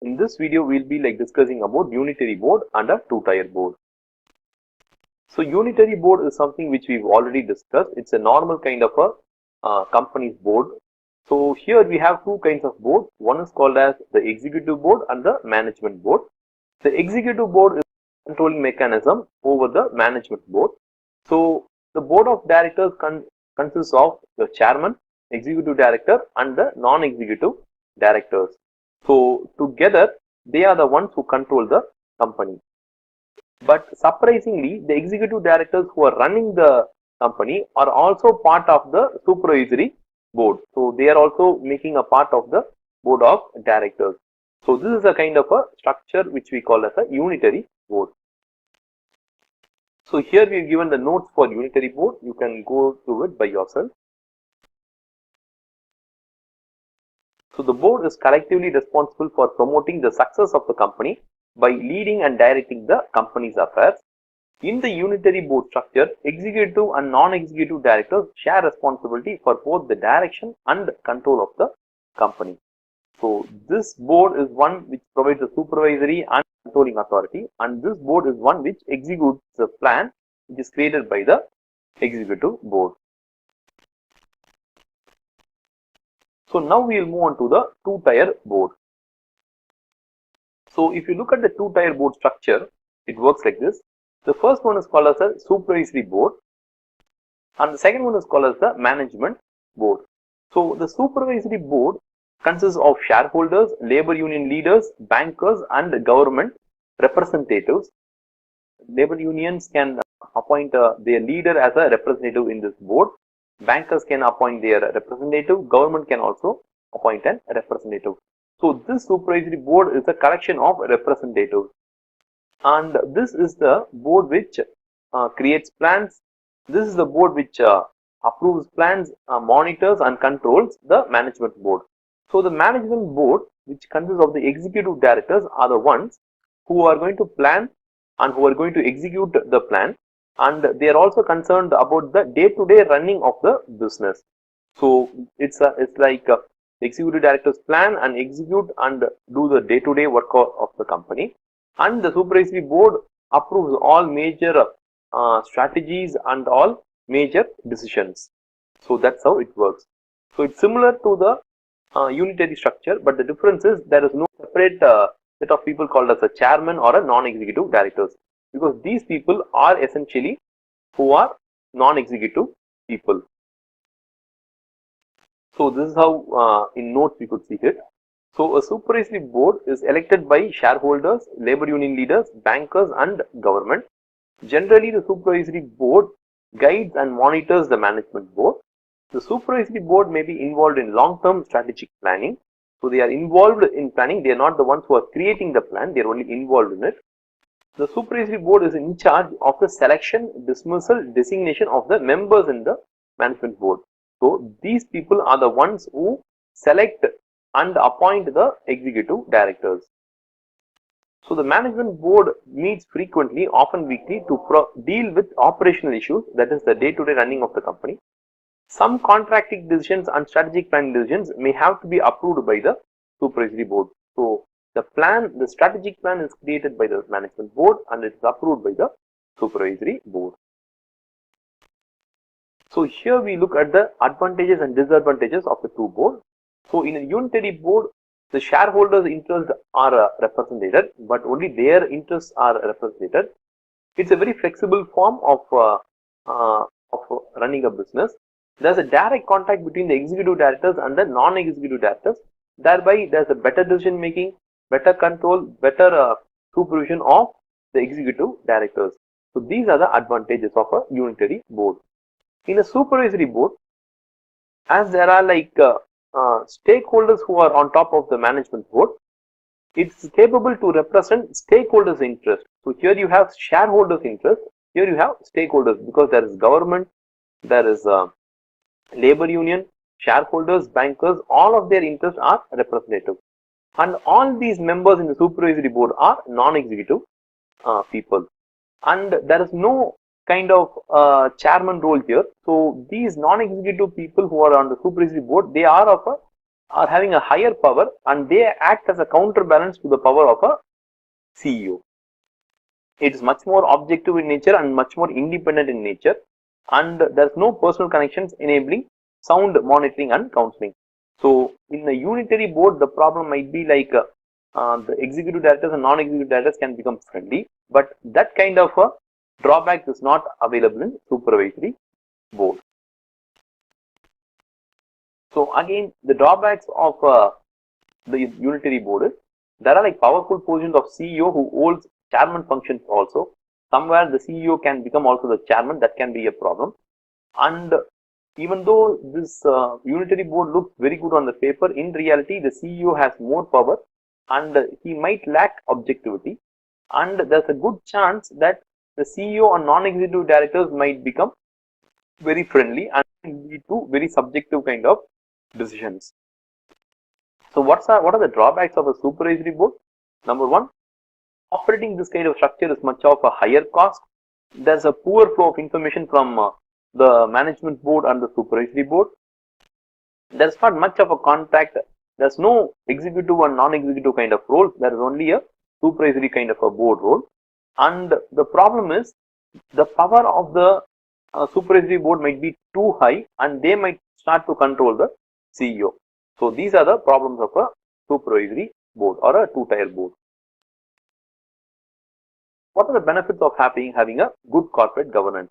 In this video, we'll be discussing about unitary board and a two-tier board. So unitary board is something which we've already discussed. It's a normal kind of a company's board. So here we have two kinds of board. One is called as the executive board and the management board. The executive board is a controlling mechanism over the management board. So the board of directors consists of the chairman, executive director and the non-executive directors. So together they are the ones who control the company. But surprisingly, the executive directors who are running the company are also part of the supervisory board. So they are also making a part of the board of directors. So this is a kind of a structure which we call as a unitary board. So here we have given the notes for unitary board. You can go through it by yourself. So the board is collectively responsible for promoting the success of the company by leading and directing the company's affairs. In the unitary board structure, executive and non-executive directors share responsibility for both the direction and control of the company. So this board is one which provides the supervisory and controlling authority, and this board is one which executes the plan which is created by the executive board. So now we will move on to the two-tier board. So if you look at the two-tier board structure, it works like this. The first one is called as a supervisory board and the second one is called as the management board. So the supervisory board consists of shareholders, labor union leaders, bankers and government representatives. Labor unions can appoint their leader as a representative in this board. Bankers can appoint their representative. Government can also appoint a representative. So this supervisory board is a collection of representatives. And this is the board which creates plans. This is the board which approves plans, monitors and controls the management board. So the management board, which consists of the executive directors, are the ones who are going to plan and who are going to execute the plan, and they are also concerned about the day-to-day running of the business. So it's like the executive directors plan and execute and do the day-to-day work of the company, and the supervisory board approves all major strategies and all major decisions. So that's how it works. So it's similar to the unitary structure, but the difference is there is no separate set of people called as a chairman or a non-executive directors, because these people are essentially who are non-executive people. So this is how in notes we could see it. So a supervisory board is elected by shareholders, labor union leaders, bankers and government. Generally the supervisory board guides and monitors the management board. The supervisory board may be involved in long-term strategic planning. So they are involved in planning. They are not the ones who are creating the plan. They are only involved in it. The supervisory board is in charge of the selection, dismissal, designation of the members in the management board. So these people are the ones who select and appoint the executive directors. So the management board meets frequently, often weekly, to deal with operational issues, that is the day-to-day running of the company. Some contracting decisions and strategic planning decisions may have to be approved by the supervisory board. So the strategic plan is created by the management board and it is approved by the supervisory board. So here we look at the advantages and disadvantages of the two boards. So in a unitary board, the shareholders' interests are represented, but only their interests are represented. It's a very flexible form of running a business. There's a direct contact between the executive directors and the non-executive directors. Thereby, there's a better decision making, better control, better supervision of the executive directors. So these are the advantages of a unitary board. In a supervisory board, as there are stakeholders who are on top of the management board, it's capable to represent stakeholders' interest. So here you have shareholders' interest, here you have stakeholders, because there is government, there is labor union, shareholders, bankers, all of their interests are representative. And all these members in the supervisory board are non-executive people. And there is no kind of chairman role here. So these non-executive people who are on the supervisory board, they are of a are having a higher power and they act as a counterbalance to the power of a CEO. It is much more objective in nature and much more independent in nature, and there is no personal connections, enabling sound monitoring and counseling. So in the unitary board, the problem might be like the executive directors and non-executive directors can become friendly, but that kind of a drawback is not available in supervisory board. So again, the drawbacks of the unitary board is there are like powerful positions of CEO who holds chairman functions also. Somewhere the CEO can become also the chairman, that can be a problem. And even though this unitary board looks very good on the paper, in reality the CEO has more power and he might lack objectivity, and there's a good chance that the CEO and non-executive directors might become very friendly and lead to very subjective kind of decisions. So what are the drawbacks of a supervisory board? Number one, operating this kind of structure is much of a higher cost. There's a poor flow of information from the management board and the supervisory board. There's not much of a contact. There's no executive and non-executive kind of role. There is only a supervisory kind of a board role. And the problem is the power of the supervisory board might be too high and they might start to control the CEO. So these are the problems of a supervisory board or a two-tier board. What are the benefits of having a good corporate governance?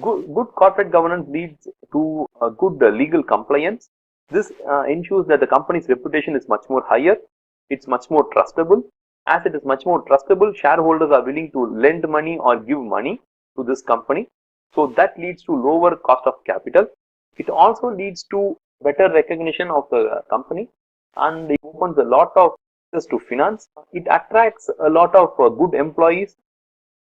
Good corporate governance leads to a good legal compliance. This ensures that the company's reputation is much more higher. It's much more trustable. As it is much more trustable, shareholders are willing to lend money or give money to this company. So that leads to lower cost of capital. It also leads to better recognition of the company, and it opens a lot of access to finance. It attracts a lot of good employees,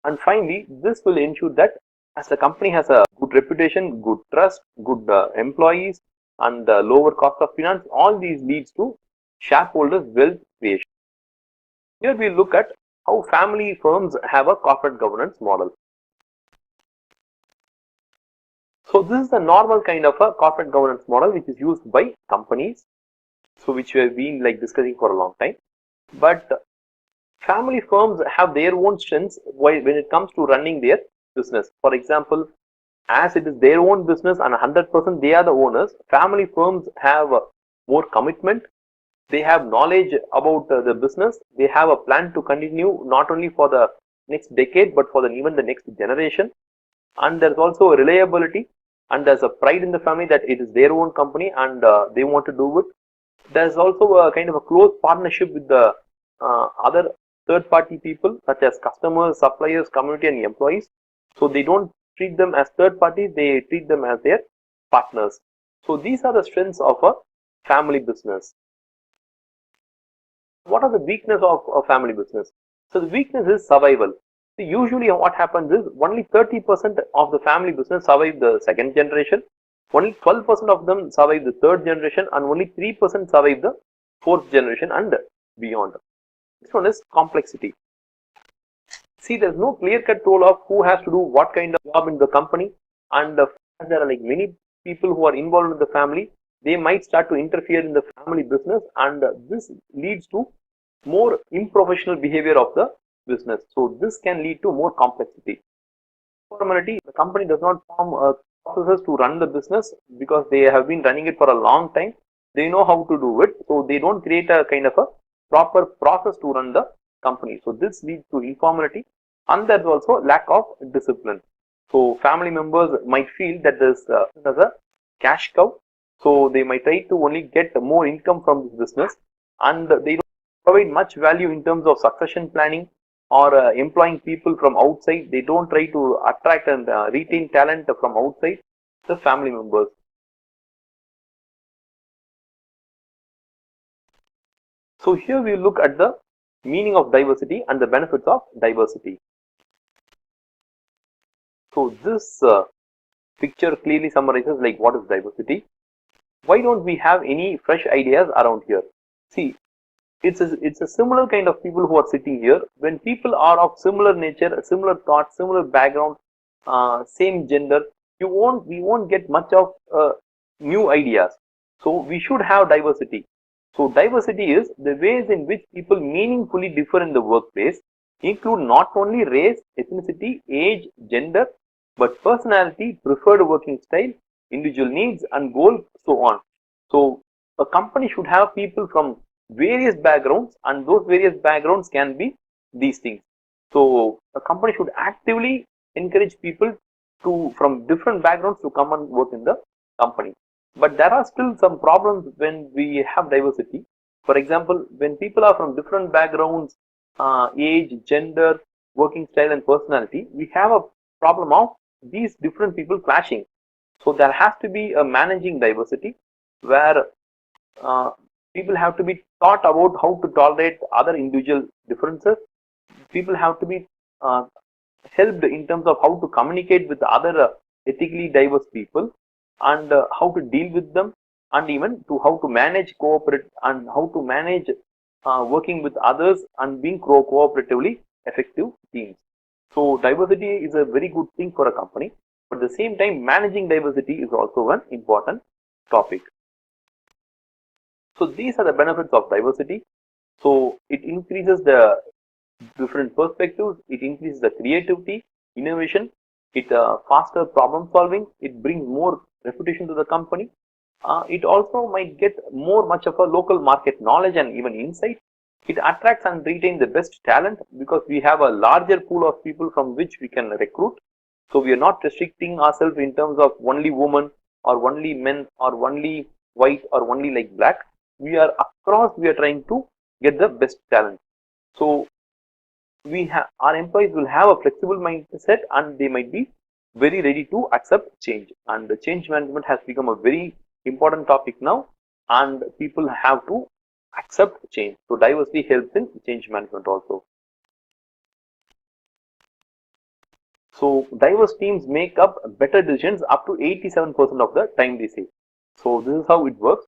and finally this will ensure that as the company has a good reputation, good trust, good employees, and lower cost of finance, all these leads to shareholders wealth creation. Here we look at how family firms have a corporate governance model. So this is a normal kind of a corporate governance model which is used by companies, so which we have been like discussing for a long time. But family firms have their own strengths when it comes to running their business. For example, as it is their own business and 100% they are the owners, family firms have more commitment. They have knowledge about the business. They have a plan to continue not only for the next decade but for even the next generation. And there's also a reliability, and there's a pride in the family that it is their own company and they want to do it. There's also a kind of a close partnership with the other third-party people such as customers, suppliers, community, and employees. So they don't treat them as third parties; they treat them as their partners. So these are the strengths of a family business. What are the weaknesses of a family business? So the weakness is survival. So usually what happens is only 30% of the family business survive the second generation, only 12% of them survive the third generation, and only 3% survive the fourth generation and beyond. This one is complexity. See, there's no clear-cut role of who has to do what kind of job in the company, and there are like many people who are involved in the family. They might start to interfere in the family business, and this leads to more unprofessional behavior of the business. So this can lead to more complexity. Formality, the company does not form processes to run the business because they have been running it for a long time. They know how to do it, so they don't create a kind of a proper process to run the company. So this leads to informality, and there's also lack of discipline. So family members might feel that there's a cash cow, so they might try to only get more income from this business, and they don't provide much value in terms of succession planning or employing people from outside. They don't try to attract and retain talent from outside the family members. So here we look at the meaning of diversity and the benefits of diversity. So this picture clearly summarizes like what is diversity. Why don't we have any fresh ideas around here? See, it's a similar kind of people who are sitting here. When people are of similar nature, similar thoughts, similar background, same gender, we won't get much of new ideas. So we should have diversity. So diversity is the ways in which people meaningfully differ in the workplace include not only race, ethnicity, age, gender, but personality, preferred working style, individual needs and goals, so on. So a company should have people from various backgrounds, and those various backgrounds can be these things. So a company should actively encourage people from different backgrounds to come and work in the company. But there are still some problems when we have diversity. For example, when people are from different backgrounds, age, gender, working style and personality, we have a problem of these different people clashing. So there has to be a managing diversity where uh, people have to be taught about how to tolerate other individual differences. People have to be uh, helped in terms of how to communicate with other ethically diverse people, and how to deal with them, and even to how to manage cooperate and how to manage working with others and being cooperatively effective teams. So diversity is a very good thing for a company, but at the same time managing diversity is also an important topic. So these are the benefits of diversity. So it increases the different perspectives, it increases the creativity, innovation, it faster problem solving, it brings more reputation to the company. It also might get much of a local market knowledge and even insight. It attracts and retains the best talent because we have a larger pool of people from which we can recruit. So we are not restricting ourselves in terms of only women or only men or only white or only like black. We are trying to get the best talent. So our employees will have a flexible mindset and they might be very ready to accept change, and the change management has become a very important topic now, and people have to accept change. So diversity helps in change management also. So diverse teams make up better decisions up to 87% of the time, they say. So this is how it works.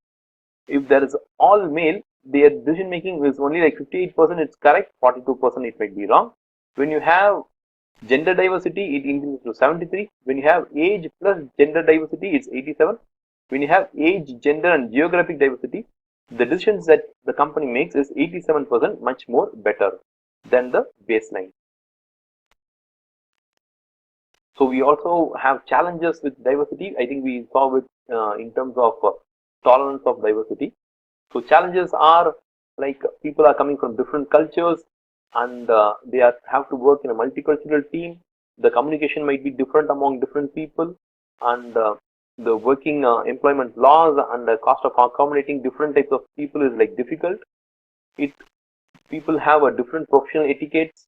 If there is all male, their decision making is only like 58%, it's correct, 42% it might be wrong. When you have gender diversity, it increases to 73. When you have age plus gender diversity, it's 87. When you have age, gender and geographic diversity, the decisions that the company makes is 87%, much more better than the baseline. So we also have challenges with diversity. I think we saw it in terms of tolerance of diversity. So challenges are like people are coming from different cultures, and they have to work in a multicultural team. The communication might be different among different people, and the working employment laws and the cost of accommodating different types of people is like difficult. People have a different professional etiquettes,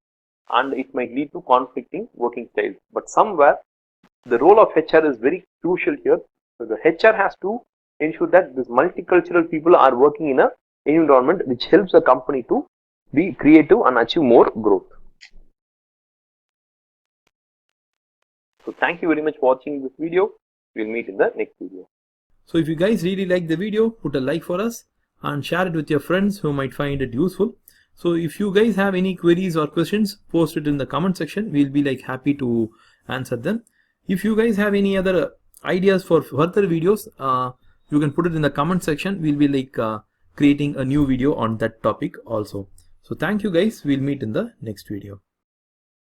and it might lead to conflicting working styles. But somewhere the role of HR is very crucial here. So the HR has to ensure that these multicultural people are working in an environment which helps the company to be creative and achieve more growth. So thank you very much for watching this video. We'll meet in the next video. So if you guys really like the video, put a like for us and share it with your friends who might find it useful. So if you guys have any queries or questions, post it in the comment section. We'll be like happy to answer them. If you guys have any other ideas for further videos, you can put it in the comment section. We'll be like creating a new video on that topic also. So thank you guys. We'll meet in the next video.